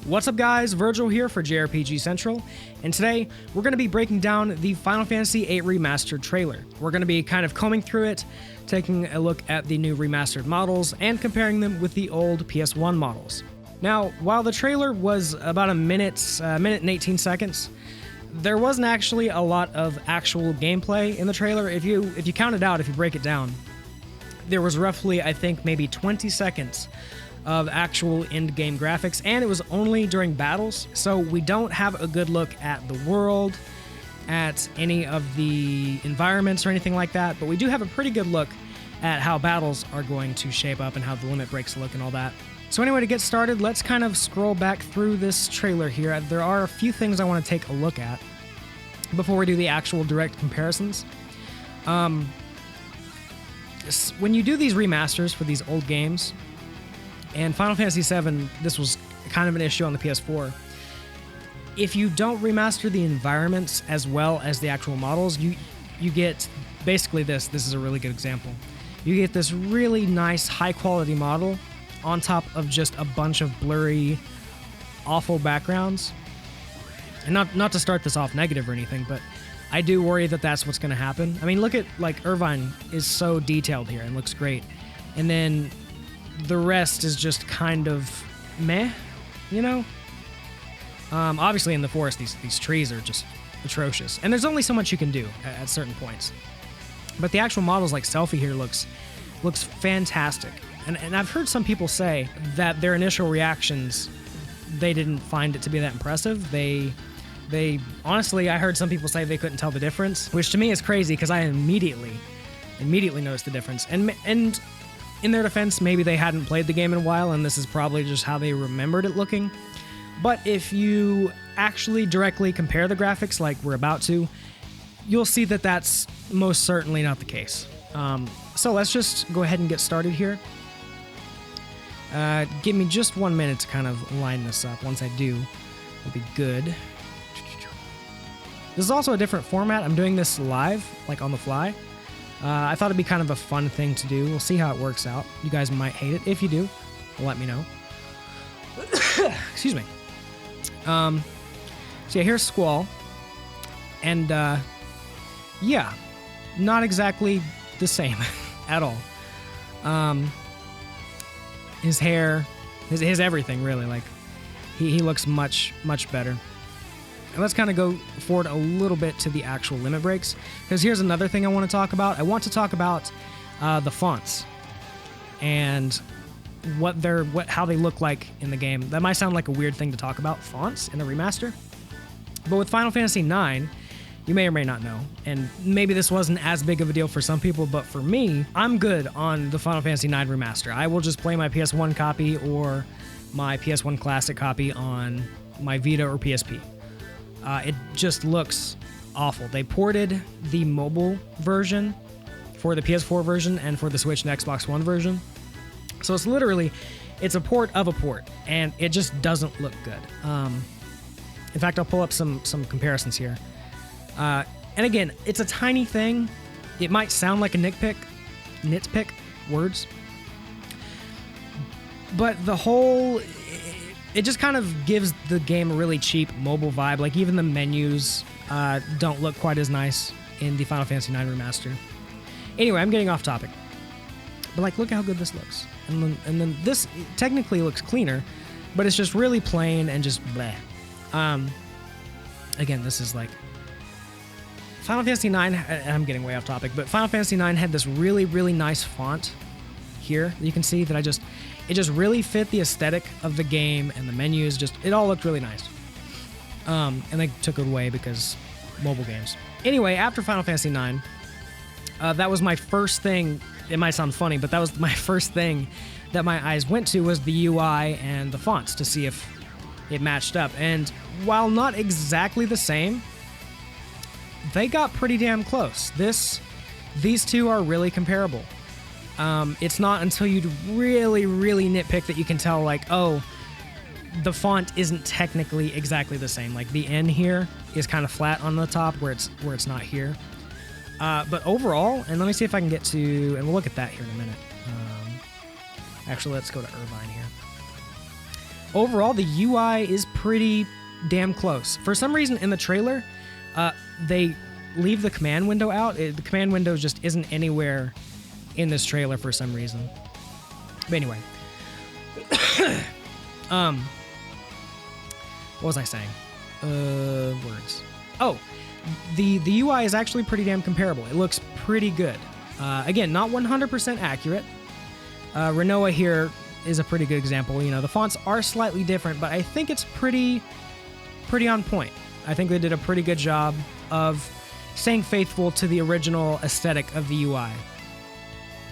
What's up guys, Virgil here for JRPG Central, and today we're going to be breaking down the Final Fantasy VIII Remastered trailer. We're going to be kind of combing through it, taking a look at the new remastered models, and comparing them with the old PS1 models. Now, while the trailer was about a minute and 18 seconds, there wasn't actually a lot of actual gameplay in the trailer. If you count it out, if you break it down, there was roughly, I think, maybe 20 seconds of actual in-game graphics, and it was only during battles, so we don't have a good look at the world, at any of the environments or anything like that, but we do have a pretty good look at how battles are going to shape up and how the limit breaks look and all that. So anyway, to get started, let's kind of scroll back through this trailer here. There are a few things I want to take a look at before we do the actual direct comparisons. When you do these remasters for these old games, and Final Fantasy VII, this was kind of an issue on the PS4. If you don't remaster the environments as well as the actual models, you get basically this. This is a really good example. You get this really nice, high-quality model on top of just a bunch of blurry, awful backgrounds. And not to start this off negative or anything, but I do worry that that's what's going to happen. I mean, look at, like, Irvine is so detailed here and looks great. And then the rest is just kind of meh, you know? Obviously in the forest, these trees are just atrocious. And there's only so much you can do at certain points. But the actual models, like Selphie here, looks fantastic. And I've heard some people say that their initial reactions, they didn't find it to be that impressive. They honestly, I heard some people say they couldn't tell the difference, which to me is crazy because I immediately noticed the difference. And in their defense, maybe they hadn't played the game in a while, and this is probably just how they remembered it looking. But if you actually directly compare the graphics like we're about to, you'll see that that's most certainly not the case. So let's just go ahead and get started here. Give me just 1 minute to kind of line this up. Once I do, it'll be good. This is also a different format. I'm doing this live, like on the fly. I thought it'd be kind of a fun thing to do. We'll see how it works out. You guys might hate it. If you do, let me know. Excuse me. So yeah, here's Squall. And yeah, not exactly the same at all. His hair, his everything really, like he looks much better. And let's kind of go forward a little bit to the actual limit breaks, because here's another thing I want to talk about. I want to talk about the fonts and how they look like in the game. That might sound like a weird thing to talk about, fonts in a remaster, but with Final Fantasy IX, you may or may not know, and maybe this wasn't as big of a deal for some people, but for me, I'm good on the Final Fantasy IX remaster. I will just play my PS1 copy or my PS1 Classic copy on my Vita or PSP. It just looks awful. They ported the mobile version for the PS4 version and for the Switch and Xbox One version. So it's a port of a port, and it just doesn't look good. In fact, I'll pull up some comparisons here. And again, it's a tiny thing. It might sound like a nitpick, words. But it just kind of gives the game a really cheap mobile vibe. Like, even the menus don't look quite as nice in the Final Fantasy IX remaster. Anyway, I'm getting off topic. But, like, look how good this looks. And then this technically looks cleaner, but it's just really plain and just bleh. Again, this is like Final Fantasy IX, I'm getting way off topic, but Final Fantasy IX had this really nice font here that you can see that it just really fit the aesthetic of the game, and the menus it all looked really nice. And they took it away because mobile games. Anyway, after Final Fantasy IX, that was my first thing. It might sound funny, but that was my first thing that my eyes went to, was the UI and the fonts to see if it matched up. And while not exactly the same, they got pretty damn close. These two are really comparable. It's not until you really nitpick that you can tell, like, oh, the font isn't technically exactly the same. Like, the N here is kind of flat on the top where it's not here. But overall, and let me see if I can get to, and we'll look at that here in a minute. Actually, let's go to Irvine here. overall, the UI is pretty damn close. For some reason, in the trailer, they leave the command window out. The command window just isn't anywhere in this trailer for some reason. But anyway, what was I saying? Words. Oh, the UI is actually pretty damn comparable. It looks pretty good. Again, not 100% accurate. Renoa here is a pretty good example. You know, the fonts are slightly different, but I think it's pretty on point. I think they did a pretty good job of staying faithful to the original aesthetic of the UI.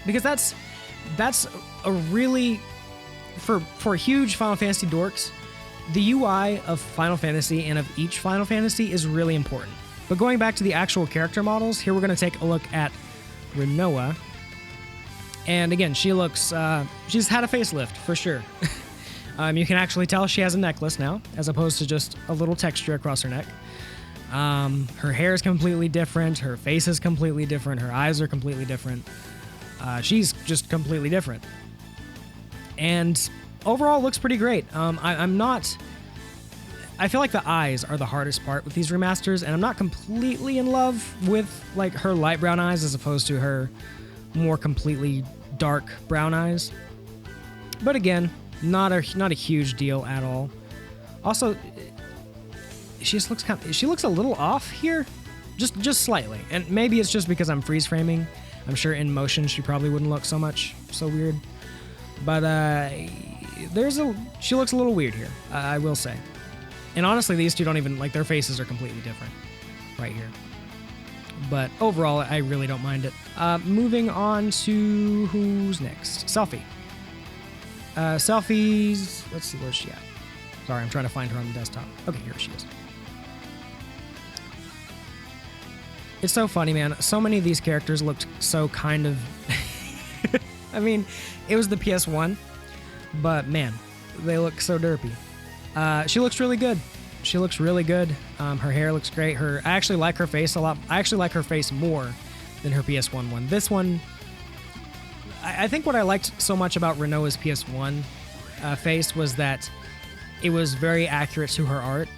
Because that's a really, for huge Final Fantasy dorks, the UI of Final Fantasy and of each Final Fantasy is really important. But going back to the actual character models, here we're going to take a look at Renoa. And again, she looks, she's had a facelift for sure. You can actually tell she has a necklace now, as opposed to just a little texture across her neck. Her hair is completely different. Her face is completely different. Her eyes are completely different. She's just completely different. And overall, looks pretty great. I feel like the eyes are the hardest part with these remasters, and I'm not completely in love with like her light brown eyes as opposed to her more completely dark brown eyes. But again, not a huge deal at all. Also, she looks a little off here, just slightly, and maybe it's just because I'm freeze framing. I'm sure in motion she probably wouldn't look so weird, but she looks a little weird here, I will say. And honestly, these two don't even, like, their faces are completely different right here. But overall, I really don't mind it. Moving on to who's next? Selphie. Selphie's, let's see, where's she at? Sorry, I'm trying to find her on the desktop. Okay, here she is. It's so funny, man. So many of these characters looked so kind of... I mean, it was the PS1, but man, they look so derpy. She looks really good. She looks really good. Her hair looks great. I actually like her face a lot. I actually like her face more than her PS1 one. This one, I think what I liked so much about Renoa's PS1 face was that it was very accurate to her art,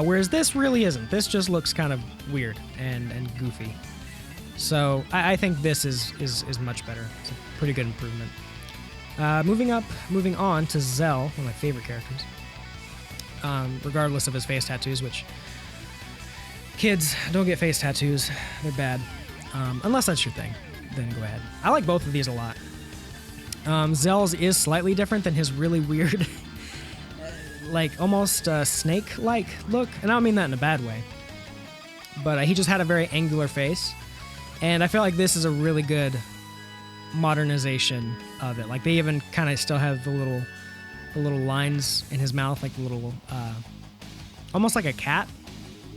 whereas this really isn't. This just looks kind of weird and goofy. So I think this is much better. It's a pretty good improvement. Moving on to Zell, one of my favorite characters. Regardless of his face tattoos, which kids don't get face tattoos. They're bad. Unless that's your thing, then go ahead. I like both of these a lot. Zell's is slightly different than his really weird, like almost snake-like look. And I don't mean that in a bad way. But he just had a very angular face. And I feel like this is a really good modernization of it. Like they even kind of still have the little lines in his mouth, like the little, almost like a cat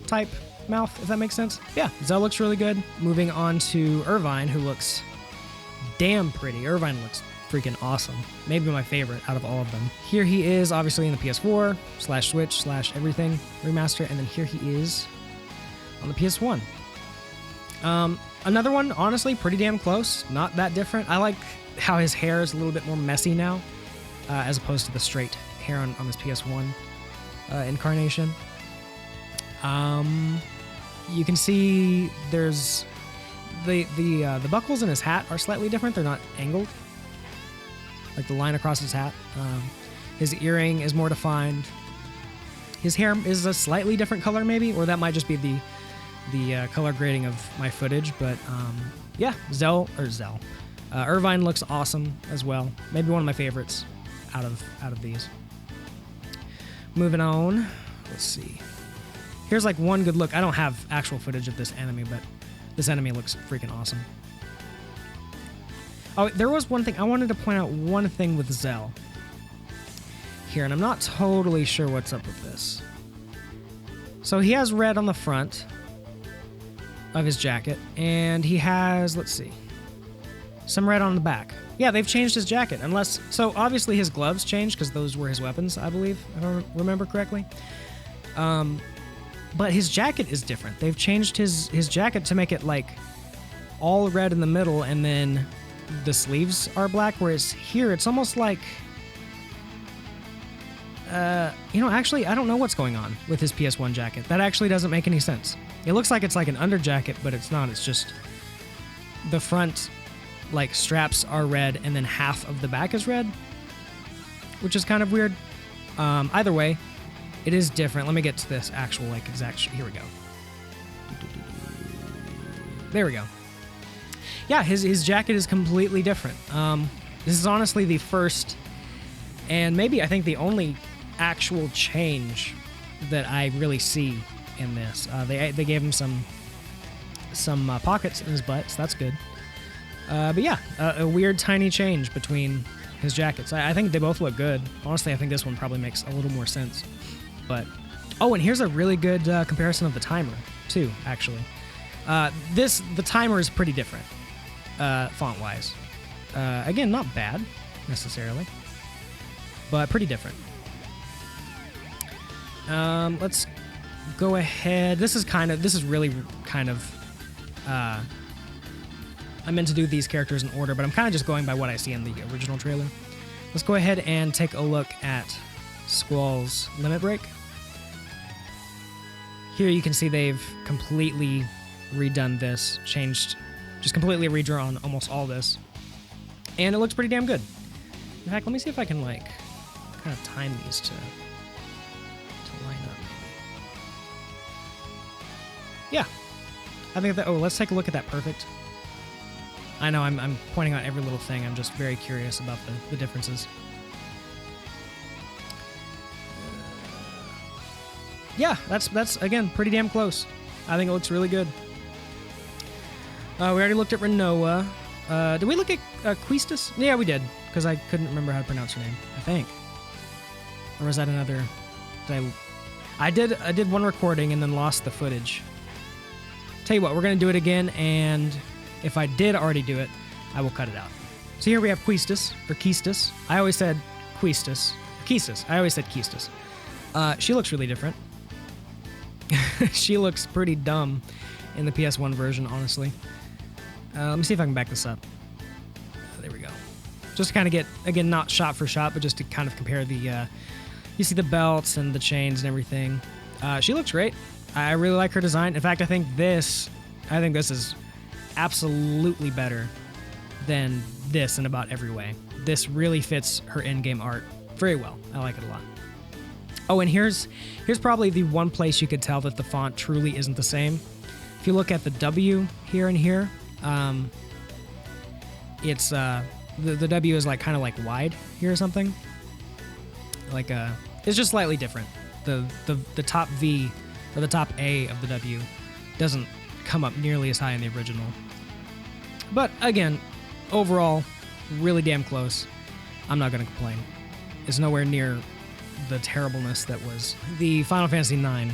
type mouth, if that makes sense. Yeah, Zell looks really good. Moving on to Irvine, who looks damn pretty. Irvine looks freaking awesome. Maybe my favorite out of all of them. Here he is, obviously in the PS4 / Switch / everything remaster, and then here he is on the PS1. Another one, honestly, pretty damn close. Not that different. I like how his hair is a little bit more messy now, as opposed to the straight hair on this PS1 incarnation. You can see there's the buckles in his hat are slightly different. They're not angled, like the line across his hat. His earring is more defined. His hair is a slightly different color, maybe, or that might just be the color grading of my footage. But yeah, Irvine looks awesome as well. Maybe one of my favorites out of these. Moving on, let's see. Here's like one good look. I don't have actual footage of this enemy, but this enemy looks freaking awesome. Oh, there was one thing. I wanted to point out one thing with Zell here, and I'm not totally sure what's up with this. So he has red on the front of his jacket, and he has, let's see, some red on the back. Yeah, they've changed his jacket, so obviously his gloves changed because those were his weapons, I believe, if I remember correctly. But his jacket is different. They've changed his jacket to make it like all red in the middle, and then the sleeves are black, whereas here it's almost like, actually, I don't know what's going on with his PS1 jacket. That actually doesn't make any sense. It looks like it's like an under jacket, but it's not. It's just the front, like, straps are red, and then half of the back is red, which is kind of weird. Either way, it is different. Let me get to this actual, like, exact... Here we go. There we go. Yeah, his jacket is completely different. This is honestly the first, and maybe I think the only actual change that I really see in this. They gave him some pockets in his butt, so that's good. But yeah, a weird tiny change between his jackets. I think they both look good. Honestly, I think this one probably makes a little more sense. But oh, and here's a really good comparison of the timer too. Actually, the timer is pretty different font wise. Again, not bad necessarily, but pretty different. Let's go ahead. This is really kind of. I meant to do these characters in order, but I'm kind of just going by what I see in the original trailer. Let's go ahead and take a look at Squall's Limit Break. Here you can see they've completely redone this, just completely redrawn almost all this. And it looks pretty damn good. In fact, let me see if I can, like, kind of time these to line up. Yeah. I think that, let's take a look at that perfect. I know I'm pointing out every little thing. I'm just very curious about the differences. Yeah, that's again pretty damn close. I think it looks really good. We already looked at Renoa. Did we look at Quistis? Yeah, we did, because I couldn't remember how to pronounce her name, I think. Or was that another? I did one recording and then lost the footage. Tell you what, we're gonna do it again, and if I did already do it, I will cut it out. So here we have Quistis, or Quistis. I always said Quistis. Quistis. I always said Quistis. She looks really different. She looks pretty dumb in the PS1 version, honestly. Let me see if I can back this up. There we go. Just to kind of get, again, not shot for shot, but just to kind of compare the, you see the belts and the chains and everything. She looks great. I really like her design. In fact, I think this is absolutely better than this in about every way. This really fits her in-game art very well. I like it a lot. Oh, and here's probably the one place you could tell that the font truly isn't the same. If you look at the W here and here, it's the W is like kind of like wide here or something. Like it's just slightly different. The top V or the top A of the W doesn't come up nearly as high in the original. But again, overall, really damn close. I'm not gonna complain. It's nowhere near the terribleness that was the Final Fantasy IX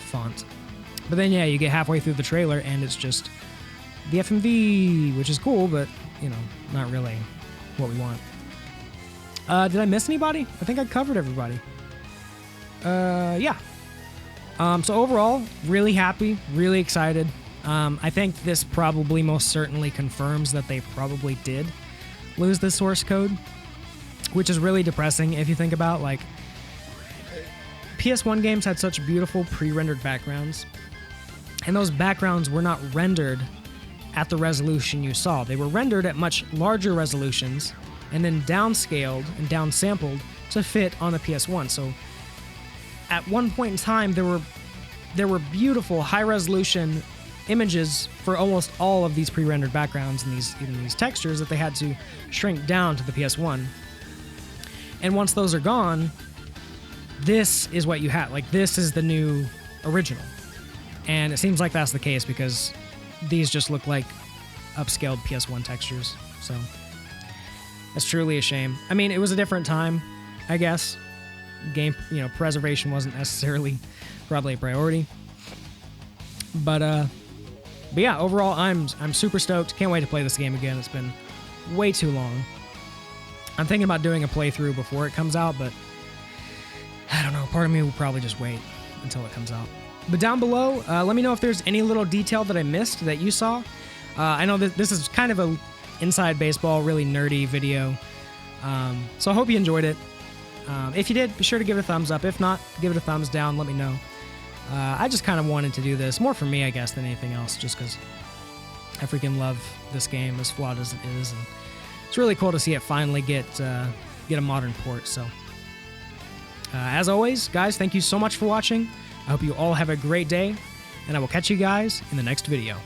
font. But then, yeah, you get halfway through the trailer and it's just the FMV, which is cool, but, you know, not really what we want. Did I miss anybody? I think I covered everybody. Yeah. So overall, really happy, really excited. I think this probably most certainly confirms that they probably did lose the source code, which is really depressing if you think about, like, PS1 games had such beautiful pre-rendered backgrounds, and those backgrounds were not rendered at the resolution you saw. They were rendered at much larger resolutions and then downscaled and downsampled to fit on the PS1. So at one point in time, there were beautiful high-resolution images for almost all of these pre-rendered backgrounds and these textures that they had to shrink down to the PS1. And once those are gone, this is what you have. Like, this is the new original. And it seems like that's the case because these just look like upscaled PS1 textures. So that's truly a shame. I mean, it was a different time, I guess. Game, preservation wasn't necessarily probably a priority. But yeah, overall, I'm super stoked. Can't wait to play this game again. It's been way too long. I'm thinking about doing a playthrough before it comes out, but I don't know. Part of me will probably just wait until it comes out. But down below, let me know if there's any little detail that I missed that you saw. I know that this is kind of a inside baseball, really nerdy video. So I hope you enjoyed it. If you did, be sure to give it a thumbs up. If not, give it a thumbs down. Let me know. I just kind of wanted to do this more for me, I guess, than anything else, just because I freaking love this game, as flawed as it is, and it's really cool to see it finally get a modern port. So, as always, guys, thank you so much for watching. I hope you all have a great day, and I will catch you guys in the next video.